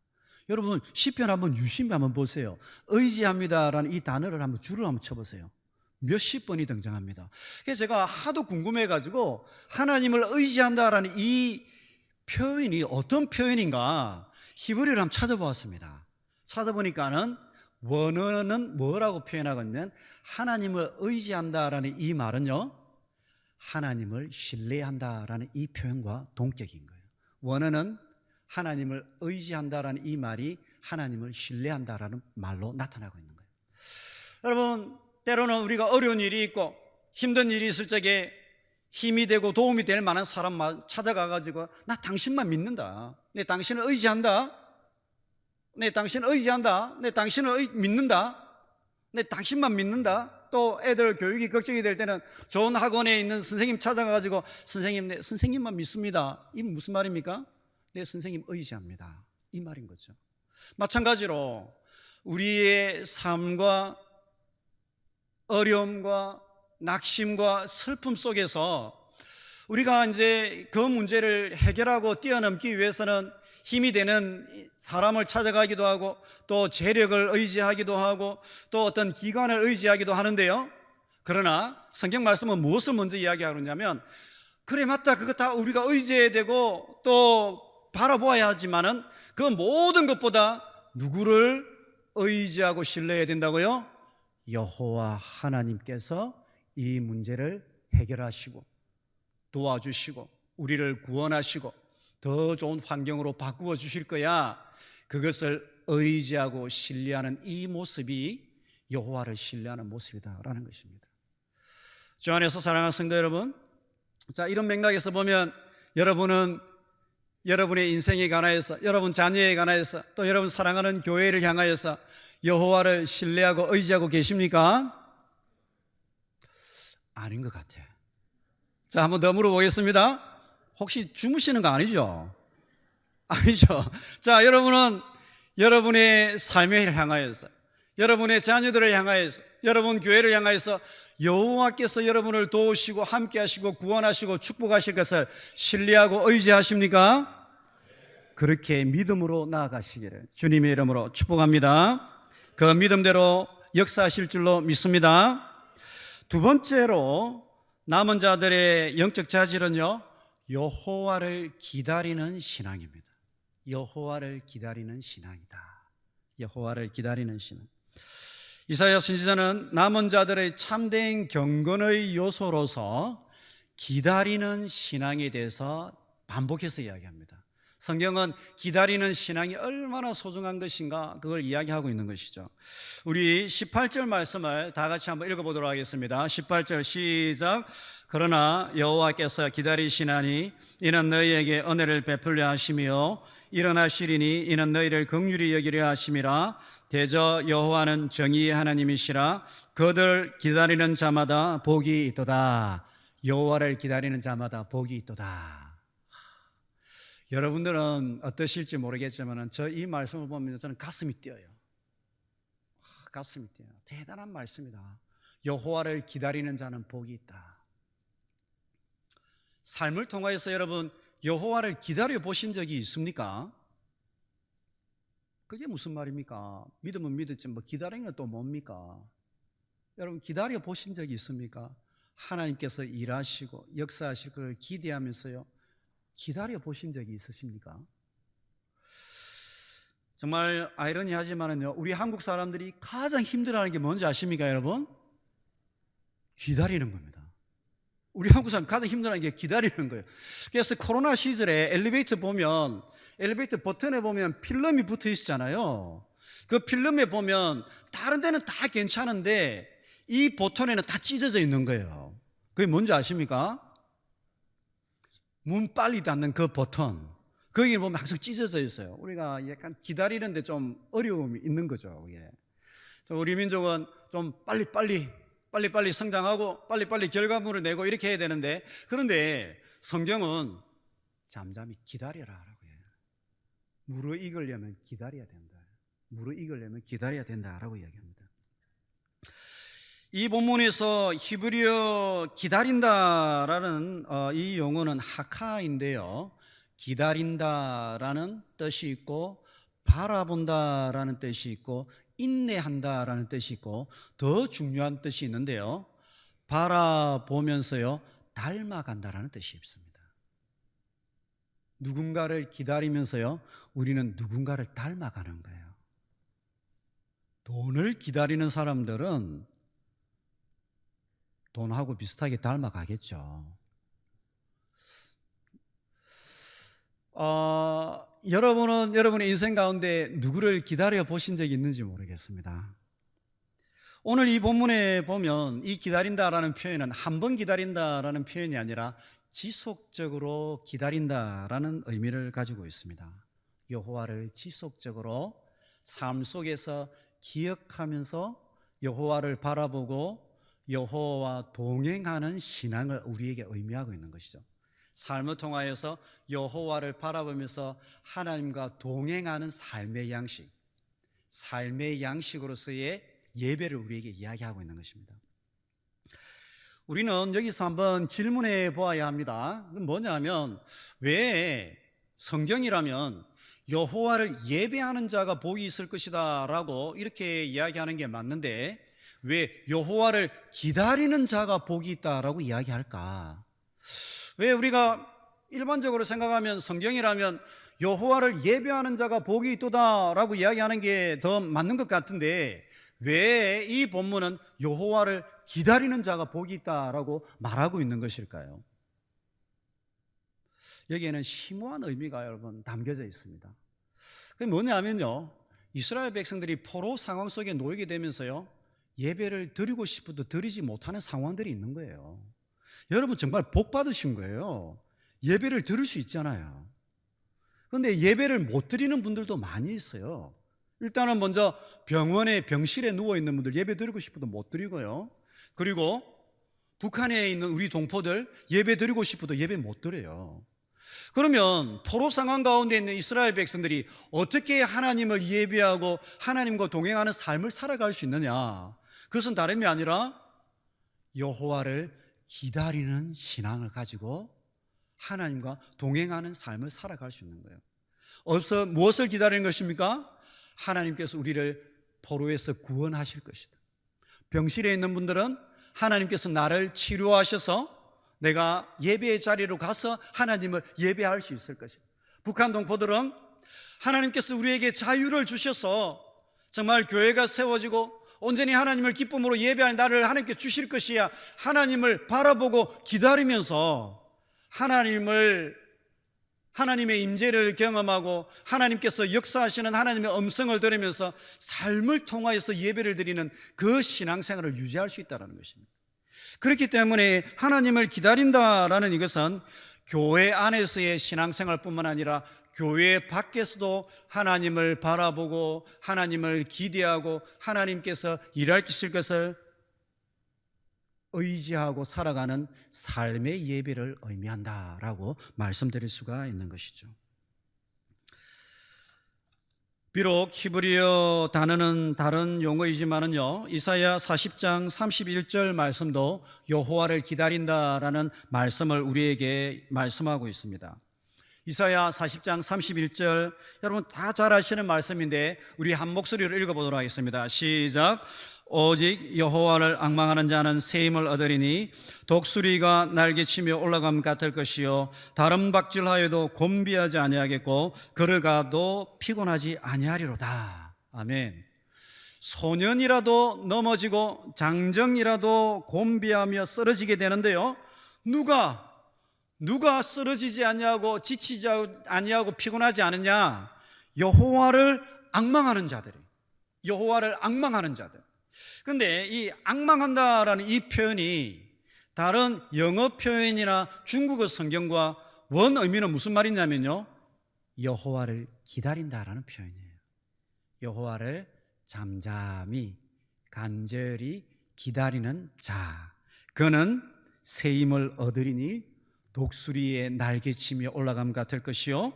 여러분 시편 한번 유심히 한번 보세요. 의지합니다라는 이 단어를 한번 줄을 한번 쳐보세요. 몇십 번이 등장합니다. 그래서 제가 하도 궁금해가지고 하나님을 의지한다라는 이 표현이 어떤 표현인가 히브리어를 한번 찾아보았습니다. 찾아보니까는 원어는 뭐라고 표현하고 있냐면, 하나님을 의지한다라는 이 말은요, 하나님을 신뢰한다라는 이 표현과 동격인 거예요. 원어는 하나님을 의지한다라는 이 말이 하나님을 신뢰한다라는 말로 나타나고 있는 거예요. 여러분, 때로는 우리가 어려운 일이 있고 힘든 일이 있을 적에 힘이 되고 도움이 될 만한 사람만 찾아가가지고, 나 당신만 믿는다, 내 당신을 의지한다, 내 당신을 의지한다, 내 당신을 믿는다, 내 당신만 믿는다. 또 애들 교육이 걱정이 될 때는 좋은 학원에 있는 선생님 찾아가가지고, 선생님, 내 선생님만 믿습니다. 이게 무슨 말입니까? 내 선생님 의지합니다, 이 말인 거죠. 마찬가지로 우리의 삶과 어려움과 낙심과 슬픔 속에서 우리가 이제 그 문제를 해결하고 뛰어넘기 위해서는 힘이 되는 사람을 찾아가기도 하고 또 재력을 의지하기도 하고 또 어떤 기관을 의지하기도 하는데요, 그러나 성경 말씀은 무엇을 먼저 이야기하고 있냐면, 그래 맞다, 그거 다 우리가 의지해야 되고 또 바라보아야 하지만은 그 모든 것보다 누구를 의지하고 신뢰해야 된다고요? 여호와 하나님께서 이 문제를 해결하시고 도와주시고 우리를 구원하시고 더 좋은 환경으로 바꾸어 주실 거야. 그것을 의지하고 신뢰하는 이 모습이 여호와를 신뢰하는 모습이다라는 것입니다. 주 안에서 사랑하는 성도 여러분, 자, 이런 맥락에서 보면 여러분은 여러분의 인생에 관하여서, 여러분 자녀에 관하여서, 또 여러분 사랑하는 교회를 향하여서 여호와를 신뢰하고 의지하고 계십니까? 아닌 것 같아요. 자, 한번 더 물어보겠습니다. 혹시 주무시는 거 아니죠? 아니죠. 자, 여러분은 여러분의 삶을 향하여서, 여러분의 자녀들을 향하여서, 여러분 교회를 향하여서 여호와께서 여러분을 도우시고 함께하시고 구원하시고 축복하실 것을 신뢰하고 의지하십니까? 그렇게 믿음으로 나아가시기를 주님의 이름으로 축복합니다. 그 믿음대로 역사하실 줄로 믿습니다. 두 번째로 남은 자들의 영적 자질은요, 여호와를 기다리는 신앙입니다. 여호와를 기다리는 신앙이다. 여호와를 기다리는 신앙. 이사야 선지자는 남은 자들의 참된 경건의 요소로서 기다리는 신앙에 대해서 반복해서 이야기합니다. 성경은 기다리는 신앙이 얼마나 소중한 것인가 그걸 이야기하고 있는 것이죠. 우리 18절 말씀을 다 같이 한번 읽어보도록 하겠습니다. 18절 시작. 그러나 여호와께서 기다리시나니 이는 너희에게 은혜를 베풀려 하시며 일어나시리니 이는 너희를 긍휼히 여기려 하심이라. 대저 여호와는 정의의 하나님이시라. 그들 기다리는 자마다 복이 있도다. 여호와를 기다리는 자마다 복이 있도다. 여러분들은 어떠실지 모르겠지만 저 이 말씀을 보면 저는 가슴이 뛰어요. 가슴이 뛰어요. 대단한 말씀이다. 여호와를 기다리는 자는 복이 있다. 삶을 통하여서 여러분 여호와를 기다려 보신 적이 있습니까? 그게 무슨 말입니까? 믿으면 믿었지 뭐 기다리는 건 또 뭡니까? 여러분 기다려 보신 적이 있습니까? 하나님께서 일하시고 역사하실 것을 기대하면서요 기다려 보신 적이 있으십니까? 정말 아이러니하지만은요, 우리 한국 사람들이 가장 힘들어하는 게 뭔지 아십니까, 여러분? 기다리는 겁니다. 우리 한국 사람 가장 힘들어하는 게 기다리는 거예요. 그래서 코로나 시절에 엘리베이터 보면, 엘리베이터 버튼에 보면 필름이 붙어 있잖아요. 그 필름에 보면 다른 데는 다 괜찮은데 이 버튼에는 다 찢어져 있는 거예요. 그게 뭔지 아십니까? 문 빨리 닫는 그 버튼, 거기에 보면 항상 찢어져 있어요. 우리가 약간 기다리는데 좀 어려움이 있는 거죠. 우리 민족은 좀 빨리 성장하고 빨리 결과물을 내고 이렇게 해야 되는데, 그런데 성경은 잠잠히 기다려라라고 해요. 무르익으려면 기다려야 된다. 무르익으려면 기다려야 된다라고 이야기합니다. 이 본문에서 히브리어 기다린다라는 이 용어는 하카인데요, 기다린다라는 뜻이 있고 바라본다라는 뜻이 있고 인내한다라는 뜻이 있고 더 중요한 뜻이 있는데요, 바라보면서요 닮아간다라는 뜻이 있습니다. 누군가를 기다리면서요 우리는 누군가를 닮아가는 거예요. 돈을 기다리는 사람들은 돈하고 비슷하게 닮아가겠죠. 여러분은 여러분의 인생 가운데 누구를 기다려 보신 적이 있는지 모르겠습니다. 오늘 이 본문에 보면 이 기다린다라는 표현은 한 번 기다린다라는 표현이 아니라 지속적으로 기다린다라는 의미를 가지고 있습니다. 여호와를 지속적으로 삶 속에서 기억하면서 여호와를 바라보고 여호와와 동행하는 신앙을 우리에게 의미하고 있는 것이죠. 삶을 통하여서 여호와를 바라보면서 하나님과 동행하는 삶의 양식, 삶의 양식으로서의 예배를 우리에게 이야기하고 있는 것입니다. 우리는 여기서 한번 질문해 보아야 합니다. 그건 뭐냐면, 왜 성경이라면 여호와를 예배하는 자가 복이 있을 것이다 라고 이렇게 이야기하는 게 맞는데 왜 여호와를 기다리는 자가 복이 있다라고 이야기할까? 왜 우리가 일반적으로 생각하면 성경이라면 여호와를 예배하는 자가 복이 있도다라고 이야기하는 게 더 맞는 것 같은데 왜 이 본문은 여호와를 기다리는 자가 복이 있다라고 말하고 있는 것일까요? 여기에는 심오한 의미가 여러분 담겨져 있습니다. 그게 뭐냐면요, 이스라엘 백성들이 포로 상황 속에 놓이게 되면서요 예배를 드리고 싶어도 드리지 못하는 상황들이 있는 거예요. 여러분 정말 복 받으신 거예요. 예배를 드릴 수 있잖아요. 그런데 예배를 못 드리는 분들도 많이 있어요. 일단은 먼저 병원에 병실에 누워있는 분들 예배 드리고 싶어도 못 드리고요, 그리고 북한에 있는 우리 동포들 예배 드리고 싶어도 예배 못 드려요. 그러면 포로 상황 가운데 있는 이스라엘 백성들이 어떻게 하나님을 예배하고 하나님과 동행하는 삶을 살아갈 수 있느냐? 그것은 다름이 아니라 여호와를 기다리는 신앙을 가지고 하나님과 동행하는 삶을 살아갈 수 있는 거예요. 무엇을 기다리는 것입니까? 하나님께서 우리를 포로에서 구원하실 것이다. 병실에 있는 분들은 하나님께서 나를 치료하셔서 내가 예배의 자리로 가서 하나님을 예배할 수 있을 것입니다. 북한 동포들은 하나님께서 우리에게 자유를 주셔서 정말 교회가 세워지고 온전히 하나님을 기쁨으로 예배할 날을 하나님께 주실 것이야 하나님을 바라보고 기다리면서 하나님의 임재를 경험하고 하나님께서 역사하시는 하나님의 음성을 들으면서 삶을 통하여서 예배를 드리는 그 신앙생활을 유지할 수 있다는 것입니다. 그렇기 때문에 하나님을 기다린다라는 이것은 교회 안에서의 신앙생활뿐만 아니라 교회 밖에서도 하나님을 바라보고 하나님을 기대하고 하나님께서 일하실 것을 의지하고 살아가는 삶의 예배를 의미한다라고 말씀드릴 수가 있는 것이죠. 비록 히브리어 단어는 다른 용어이지만은요, 이사야 40장 31절 말씀도 여호와를 기다린다라는 말씀을 우리에게 말씀하고 있습니다. 이사야 40장 31절, 여러분 다 잘 아시는 말씀인데 우리 한 목소리로 읽어보도록 하겠습니다. 시작. 오직 여호와를 앙망하는 자는 새 힘을 얻으리니 독수리가 날개치며 올라감 같을 것이요 다른 박질하여도 곤비하지 아니하겠고 걸어가도 피곤하지 아니하리로다. 아멘. 소년이라도 넘어지고 장정이라도 곤비하며 쓰러지게 되는데요, 누가 쓰러지지 아니하고 지치지 아니하고 피곤하지 않느냐? 여호와를 앙망하는 자들이. 여호와를 앙망하는 자들. 근데 이 앙망한다라는 이 표현이 다른 영어 표현이나 중국어 성경과 원 의미는 무슨 말이냐면요, 여호와를 기다린다라는 표현이에요. 여호와를 잠잠히 간절히 기다리는 자, 그는 새 힘을 얻으리니 독수리의 날개치며 올라감 같을 것이요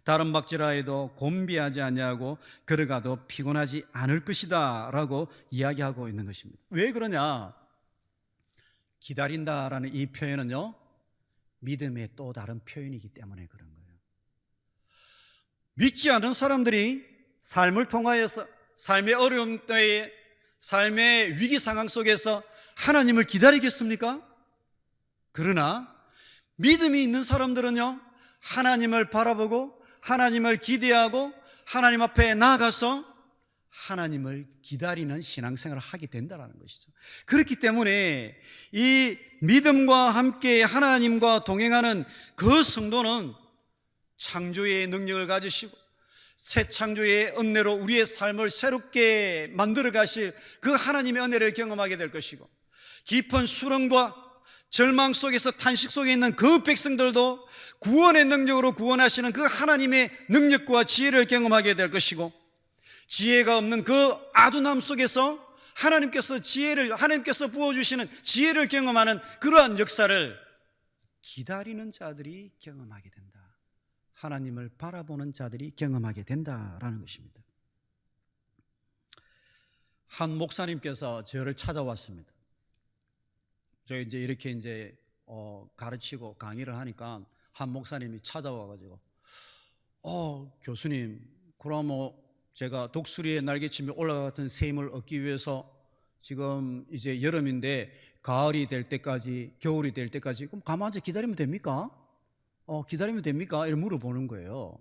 다른 박질하여도 곤비하지 아니하고 걸어가도 피곤하지 않을 것이다 라고 이야기하고 있는 것입니다. 왜 그러냐? 기다린다라는 이 표현은요, 믿음의 또 다른 표현이기 때문에 그런 거예요. 믿지 않은 사람들이 삶을 통하여서 삶의 어려움 때에 삶의 위기 상황 속에서 하나님을 기다리겠습니까? 그러나 믿음이 있는 사람들은요, 하나님을 바라보고 하나님을 기대하고 하나님 앞에 나아가서 하나님을 기다리는 신앙생활을 하게 된다는 것이죠. 그렇기 때문에 이 믿음과 함께 하나님과 동행하는 그 성도는 창조의 능력을 가지시고 새 창조의 은혜로 우리의 삶을 새롭게 만들어 가실 그 하나님의 은혜를 경험하게 될 것이고, 깊은 수렁과 절망 속에서 탄식 속에 있는 그 백성들도 구원의 능력으로 구원하시는 그 하나님의 능력과 지혜를 경험하게 될 것이고, 지혜가 없는 그 아둔함 속에서 하나님께서 부어주시는 지혜를 경험하는 그러한 역사를 기다리는 자들이 경험하게 된다. 하나님을 바라보는 자들이 경험하게 된다라는 것입니다. 한 목사님께서 저를 찾아왔습니다. 저 이제 이렇게 가르치고 강의를 하니까 한 목사님이 찾아와가지고, 교수님, 그럼 제가 독수리의 날개치며 올라갔던 새 힘을 얻기 위해서 지금 이제 여름인데 가을이 될 때까지, 겨울이 될 때까지 그럼 가만히 앉아 기다리면 됩니까? 기다리면 됩니까? 이렇게 물어보는 거예요.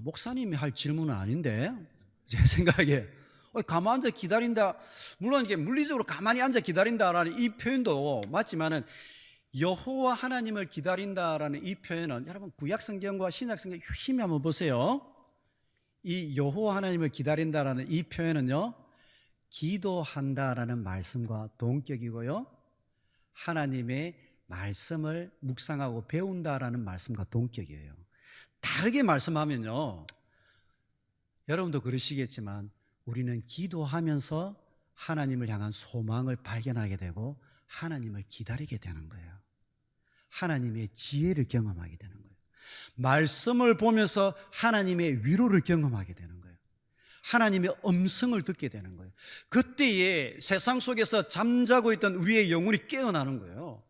목사님이 할 질문은 아닌데, 제 생각에 가만히 앉아 기다린다, 물론 이게 물리적으로 가만히 앉아 기다린다라는 이 표현도 맞지만은 여호와 하나님을 기다린다라는 이 표현은, 여러분 구약성경과 신약성경 유심히 한번 보세요. 이 여호와 하나님을 기다린다라는 이 표현은요, 기도한다라는 말씀과 동격이고요, 하나님의 말씀을 묵상하고 배운다라는 말씀과 동격이에요. 다르게 말씀하면요, 여러분도 그러시겠지만 우리는 기도하면서 하나님을 향한 소망을 발견하게 되고 하나님을 기다리게 되는 거예요. 하나님의 지혜를 경험하게 되는 거예요. 말씀을 보면서 하나님의 위로를 경험하게 되는 거예요. 하나님의 음성을 듣게 되는 거예요. 그때에 세상 속에서 잠자고 있던 우리의 영혼이 깨어나는 거예요.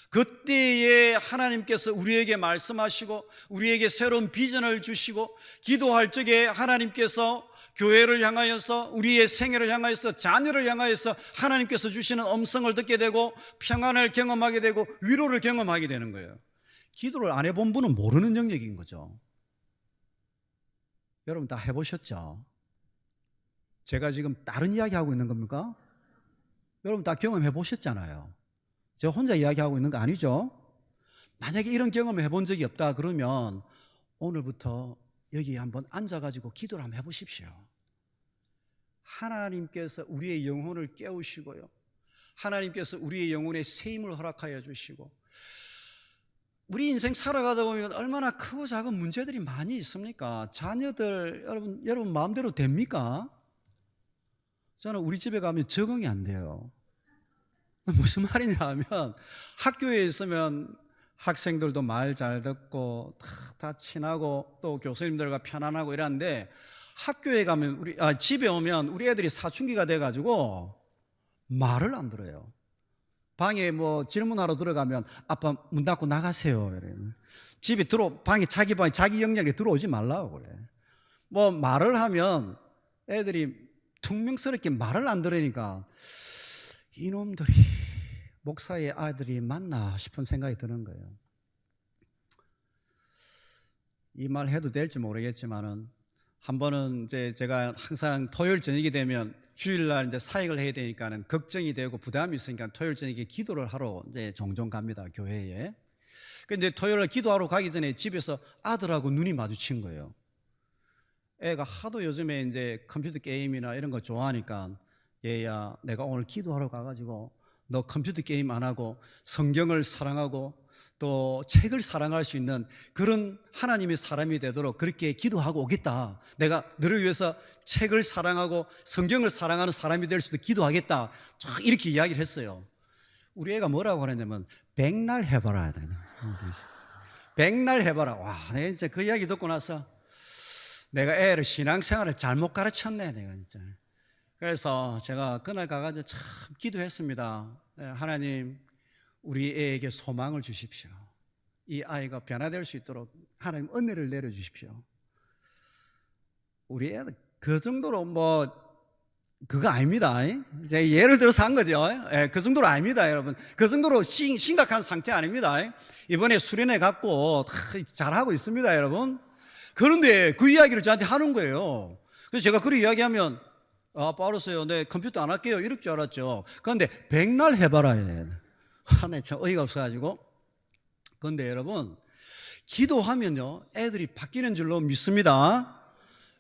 그때에 하나님께서 우리에게 말씀하시고 우리에게 새로운 비전을 주시고, 기도할 적에 하나님께서 교회를 향하여서, 우리의 생애를 향하여서, 자녀를 향하여서 하나님께서 주시는 음성을 듣게 되고 평안을 경험하게 되고 위로를 경험하게 되는 거예요. 기도를 안 해본 분은 모르는 영역인 거죠. 여러분 다 해보셨죠? 제가 지금 다른 이야기하고 있는 겁니까? 여러분 다 경험해 보셨잖아요. 제가 혼자 이야기하고 있는 거 아니죠? 만약에 이런 경험을 해본 적이 없다 그러면 오늘부터 여기 한번 앉아가지고 기도를 한번 해보십시오. 하나님께서 우리의 영혼을 깨우시고요, 하나님께서 우리의 영혼에 세임을 허락하여 주시고, 우리 인생 살아가다 보면 얼마나 크고 작은 문제들이 많이 있습니까? 자녀들 여러분 마음대로 됩니까? 저는 우리 집에 가면 적응이 안 돼요. 무슨 말이냐 하면, 학교에 있으면 학생들도 말 잘 듣고 다 친하고 또 교수님들과 편안하고 이러는데, 학교에 가면 집에 오면 우리 애들이 사춘기가 돼가지고 말을 안 들어요. 방에 뭐 질문하러 들어가면 아빠 문 닫고 나가세요. 집에 자기 방에 자기 영역에 들어오지 말라고 그래. 뭐 말을 하면 애들이 퉁명스럽게 말을 안 들으니까 이놈들이 목사의 아들이 맞나 싶은 생각이 드는 거예요. 이 말 해도 될지 모르겠지만은, 한 번은 이제 제가 항상 토요일 저녁이 되면 주일날 이제 사역을 해야 되니까는 걱정이 되고 부담이 있으니까 토요일 저녁에 기도를 하러 이제 종종 갑니다, 교회에. 근데 토요일날 기도하러 가기 전에 집에서 아들하고 눈이 마주친 거예요. 애가 하도 요즘에 이제 컴퓨터 게임이나 이런 거 좋아하니까, 얘야 내가 오늘 기도하러 가가지고 너 컴퓨터 게임 안 하고 성경을 사랑하고 또 책을 사랑할 수 있는 그런 하나님의 사람이 되도록 그렇게 기도하고 오겠다. 내가 너를 위해서 책을 사랑하고 성경을 사랑하는 사람이 될 수도 기도하겠다. 쫙 이렇게 이야기를 했어요. 우리 애가 뭐라고 하냐면 백날 해봐라. 백날 해봐라. 와, 내가 진짜 그 이야기 듣고 나서 내가 애를 신앙생활을 잘못 가르쳤네, 내가 진짜. 그래서 제가 그날 가가지고 참 기도했습니다. 하나님, 우리 애에게 소망을 주십시오. 이 아이가 변화될 수 있도록 하나님 은혜를 내려주십시오. 우리 애는 그 정도로 그거 아닙니다. 제가 예를 들어서 한 거죠. 그 정도로 아닙니다, 여러분. 그 정도로 심각한 상태 아닙니다. 이번에 수련회 갖고 잘하고 있습니다, 여러분. 그런데 그 이야기를 저한테 하는 거예요. 그래서 제가 그렇게 이야기하면, 빠르세요. 네, 컴퓨터 안 할게요. 이럴 줄 알았죠. 그런데 백날 해봐라. 하나에 참 어이가 없어가지고. 그런데 여러분, 기도하면요, 애들이 바뀌는 줄로 믿습니다.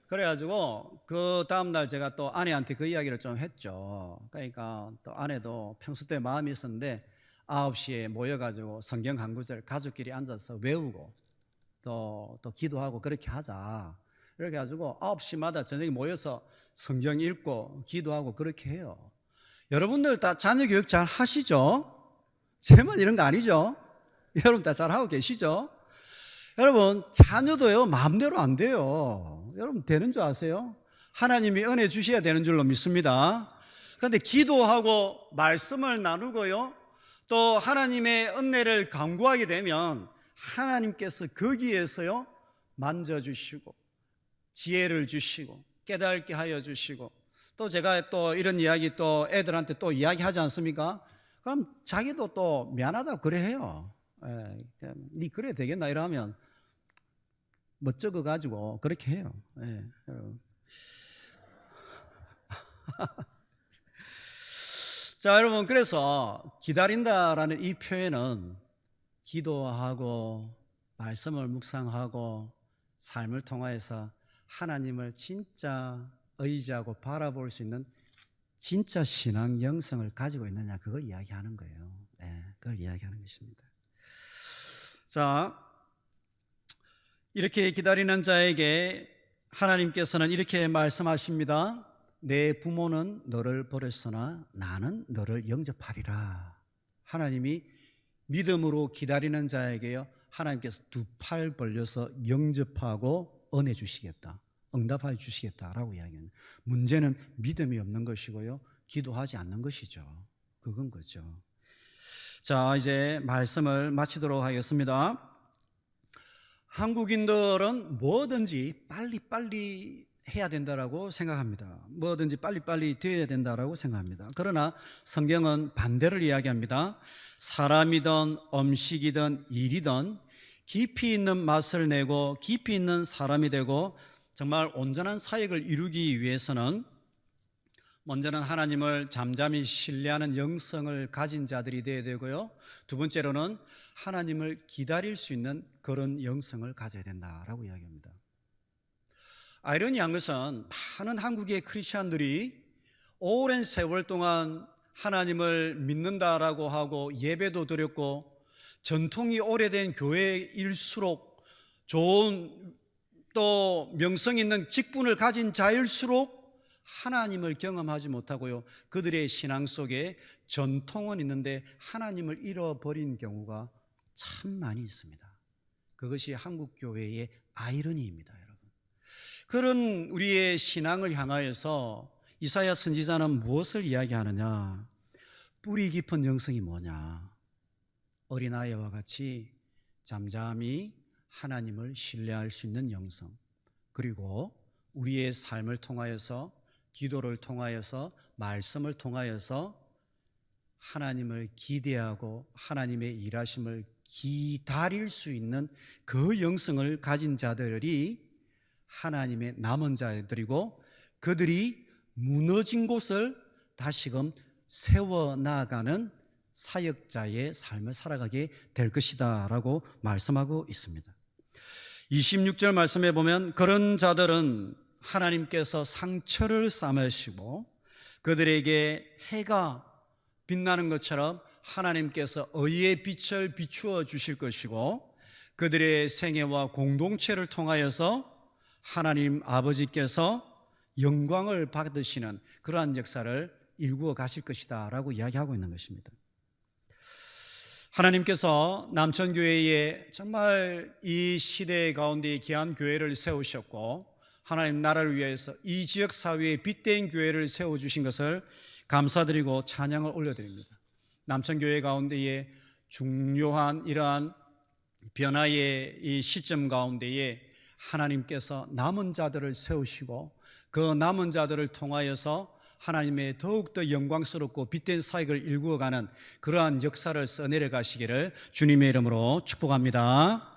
그래가지고, 그 다음날 제가 또 아내한테 그 이야기를 좀 했죠. 그러니까 또 아내도 평소 때 마음이 있었는데, 9시에 모여가지고 성경 한 구절 가족끼리 앉아서 외우고, 또 기도하고 그렇게 하자. 이렇게 해가지고 9시마다 저녁에 모여서 성경 읽고 기도하고 그렇게 해요. 여러분들 다 자녀 교육 잘 하시죠? 제만 이런 거 아니죠? 여러분 다 잘하고 계시죠? 여러분, 자녀도요 마음대로 안 돼요. 여러분 되는 줄 아세요? 하나님이 은혜 주셔야 되는 줄로 믿습니다. 그런데 기도하고 말씀을 나누고요, 또 하나님의 은혜를 간구하게 되면 하나님께서 거기에서요 만져주시고 지혜를 주시고 깨닫게 하여 주시고, 또 제가 또 이런 이야기 또 애들한테 또 이야기하지 않습니까? 그럼 자기도 또 미안하다고 그래 해요. 니 그래 되겠나 이러면 멋쩍어 가지고 그렇게 해요. 자, 여러분, 그래서 기다린다라는 이 표현은 기도하고 말씀을 묵상하고 삶을 통해서 하나님을 진짜 의지하고 바라볼 수 있는 진짜 신앙 영성을 가지고 있느냐, 그걸 이야기하는 거예요. 그걸 이야기하는 것입니다. 자, 이렇게 기다리는 자에게 하나님께서는 이렇게 말씀하십니다. 내 부모는 너를 버렸으나 나는 너를 영접하리라. 하나님이 믿음으로 기다리는 자에게요, 하나님께서 두 팔 벌려서 영접하고 은혜 주시겠다, 응답하여 주시겠다라고 이야기합니다. 문제는 믿음이 없는 것이고요, 기도하지 않는 것이죠. 그건 거죠. 자, 이제 말씀을 마치도록 하겠습니다. 한국인들은 뭐든지 빨리빨리 해야 된다라고 생각합니다. 뭐든지 빨리빨리 되어야 된다라고 생각합니다. 그러나 성경은 반대를 이야기합니다. 사람이든 음식이든 일이든 깊이 있는 맛을 내고 깊이 있는 사람이 되고 정말 온전한 사역을 이루기 위해서는 먼저는 하나님을 잠잠히 신뢰하는 영성을 가진 자들이 되어야 되고요. 두 번째로는 하나님을 기다릴 수 있는 그런 영성을 가져야 된다라고 이야기합니다. 아이러니한 것은 많은 한국의 크리스찬들이 오랜 세월 동안 하나님을 믿는다라고 하고 예배도 드렸고 전통이 오래된 교회일수록 좋은 또 명성 있는 직분을 가진 자일수록 하나님을 경험하지 못하고요. 그들의 신앙 속에 전통은 있는데 하나님을 잃어버린 경우가 참 많이 있습니다. 그것이 한국 교회의 아이러니입니다, 여러분. 그런 우리의 신앙을 향하여서 이사야 선지자는 무엇을 이야기하느냐? 뿌리 깊은 영성이 뭐냐? 어린아이와 같이 잠잠히 하나님을 신뢰할 수 있는 영성, 그리고 우리의 삶을 통하여서 기도를 통하여서 말씀을 통하여서 하나님을 기대하고 하나님의 일하심을 기다릴 수 있는 그 영성을 가진 자들이 하나님의 남은 자들이고 그들이 무너진 곳을 다시금 세워나가는 사역자의 삶을 살아가게 될 것이다 라고 말씀하고 있습니다. 26절 말씀에 보면 그런 자들은 하나님께서 상처를 삼으시고 그들에게 해가 빛나는 것처럼 하나님께서 의의 빛을 비추어 주실 것이고 그들의 생애와 공동체를 통하여서 하나님 아버지께서 영광을 받으시는 그러한 역사를 일구어 가실 것이다 라고 이야기하고 있는 것입니다. 하나님께서 남천교회에 정말 이 시대 가운데 귀한 교회를 세우셨고 하나님 나라를 위해서 이 지역 사회에 빛된 교회를 세워주신 것을 감사드리고 찬양을 올려드립니다. 남천교회 가운데에 중요한 이러한 변화의 이 시점 가운데에 하나님께서 남은 자들을 세우시고 그 남은 자들을 통하여서 하나님의 더욱더 영광스럽고 빛된 사역을 일구어가는 그러한 역사를 써내려 가시기를 주님의 이름으로 축복합니다.